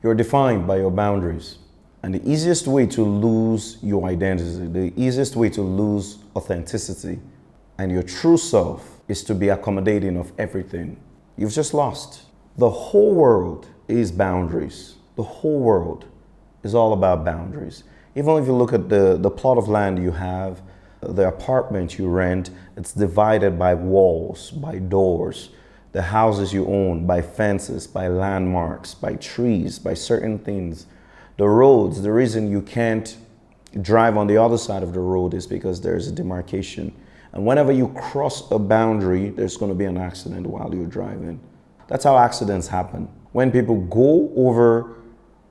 You're defined by your boundaries. And the easiest way to lose your identity, the easiest way to lose authenticity and your true self is to be accommodating of everything. You've just lost. The whole world is boundaries. The whole world is all about boundaries. Even if you look at the plot of land you have, the apartment you rent, it's divided by walls, by doors. The houses you own, by fences, by landmarks, by trees, by certain things. The roads, the reason you can't drive on the other side of the road is because there's a demarcation. And whenever you cross a boundary, there's going to be an accident while you're driving. That's how accidents happen. When people go over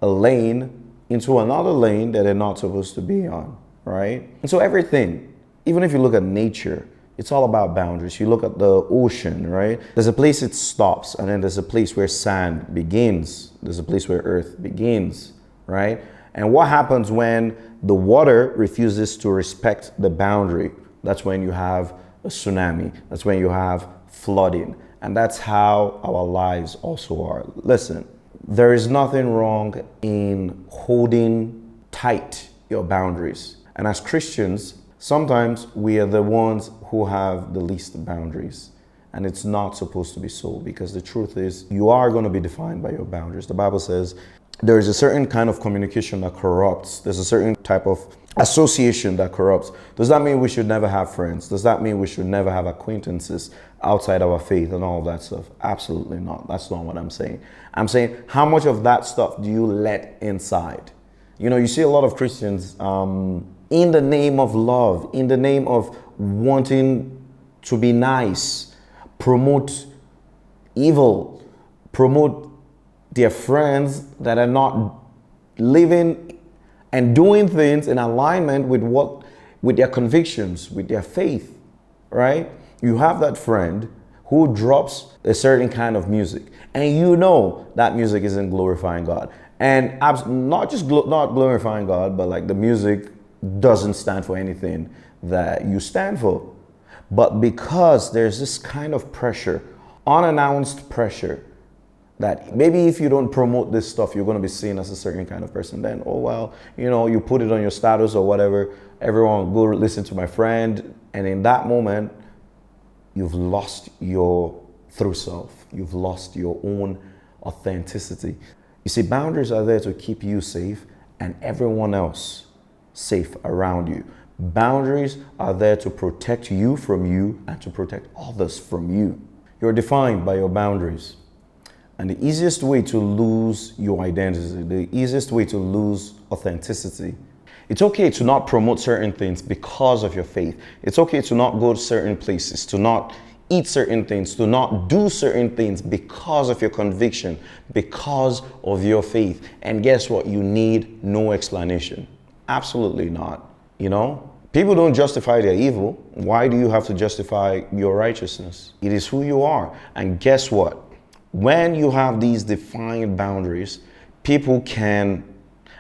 a lane into another lane that they're not supposed to be on, right? And so everything, even if you look at nature, it's all about boundaries. You look at the ocean, right? There's a place it stops, and then there's a place where sand begins. There's a place where earth begins, right? And what happens when the water refuses to respect the boundary? That's when you have a tsunami. That's when you have flooding. And that's how our lives also are. Listen, there is nothing wrong in holding tight your boundaries. And as Christians, sometimes we are the ones who have the least boundaries. And it's not supposed to be so, because the truth is you are going to be defined by your boundaries. The Bible says there is a certain kind of communication that corrupts. There's a certain type of association that corrupts. Does that mean we should never have friends? Does that mean we should never have acquaintances outside our faith and all of that stuff? Absolutely not. That's not what I'm saying. I'm saying, how much of that stuff do you let inside? You know, you see a lot of Christians in the name of love, in the name of wanting to be nice, promote evil, promote their friends that are not living and doing things in alignment with their convictions, with their faith, right? You have that friend who drops a certain kind of music, and you know that music isn't glorifying God. And not just not glorifying God, but like the music doesn't stand for anything that you stand for. But because there's this kind of pressure, unannounced pressure, that maybe if you don't promote this stuff, you're going to be seen as a certain kind of person. Then, oh, well, you know, you put it on your status or whatever. Everyone go listen to my friend. And in that moment, you've lost your true self. You've lost your own authenticity. You see, boundaries are there to keep you safe and everyone else safe around you. Boundaries are there to protect you from you and to protect others from you. You're defined by your boundaries. And the easiest way to lose your identity, the easiest way to lose authenticity, it's okay to not promote certain things because of your faith. It's okay to not go to certain places, to not eat certain things, to not do certain things because of your conviction, because of your faith. And guess what? You need no explanation. Absolutely not. You know, people don't justify their evil. Why do you have to justify your righteousness? It is who you are. And guess what? When you have these defined boundaries, people can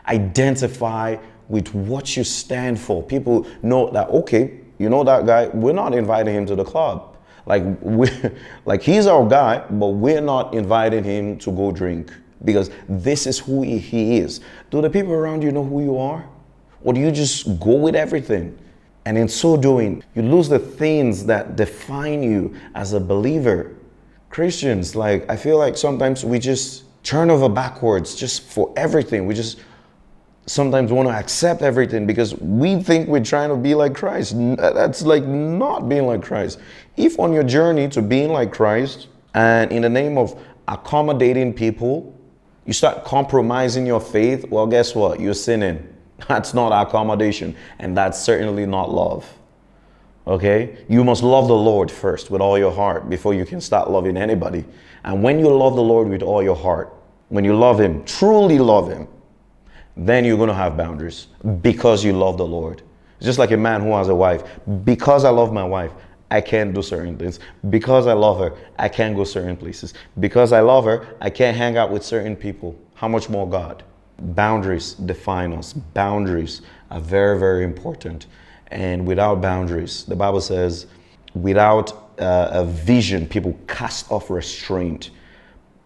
identify with what you stand for. People know that, okay, you know that guy, we're not inviting him to the club. Like he's our guy, but we're not inviting him to go drink because this is who he is. Do the people around you know who you are? Or do you just go with everything? And in so doing, you lose the things that define you as a believer. Christians, like, I feel like sometimes we just turn over backwards just for everything. We just sometimes want to accept everything because we think we're trying to be like Christ. That's like not being like Christ. If on your journey to being like Christ and in the name of accommodating people, you start compromising your faith, well, guess what? You're sinning. That's not accommodation, and that's certainly not love. Okay? You must love the Lord first with all your heart before you can start loving anybody. And when you love the Lord with all your heart, when you love Him, truly love Him, then you're going to have boundaries because you love the Lord. It's just like a man who has a wife. Because I love my wife, I can't do certain things. Because I love her, I can't go certain places. Because I love her, I can't hang out with certain people. How much more God? Boundaries define us. Boundaries are very, very important. And without boundaries, the Bible says, without a vision, people cast off restraint.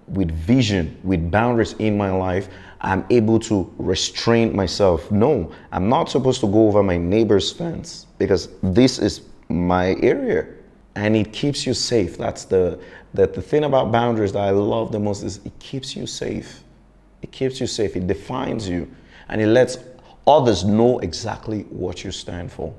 With vision, with boundaries in my life, I'm able to restrain myself. No, I'm not supposed to go over my neighbor's fence because this is my area. And it keeps you safe. That's the thing about boundaries that I love the most is it keeps you safe. It keeps you safe. It defines you. And it lets others know exactly what you stand for.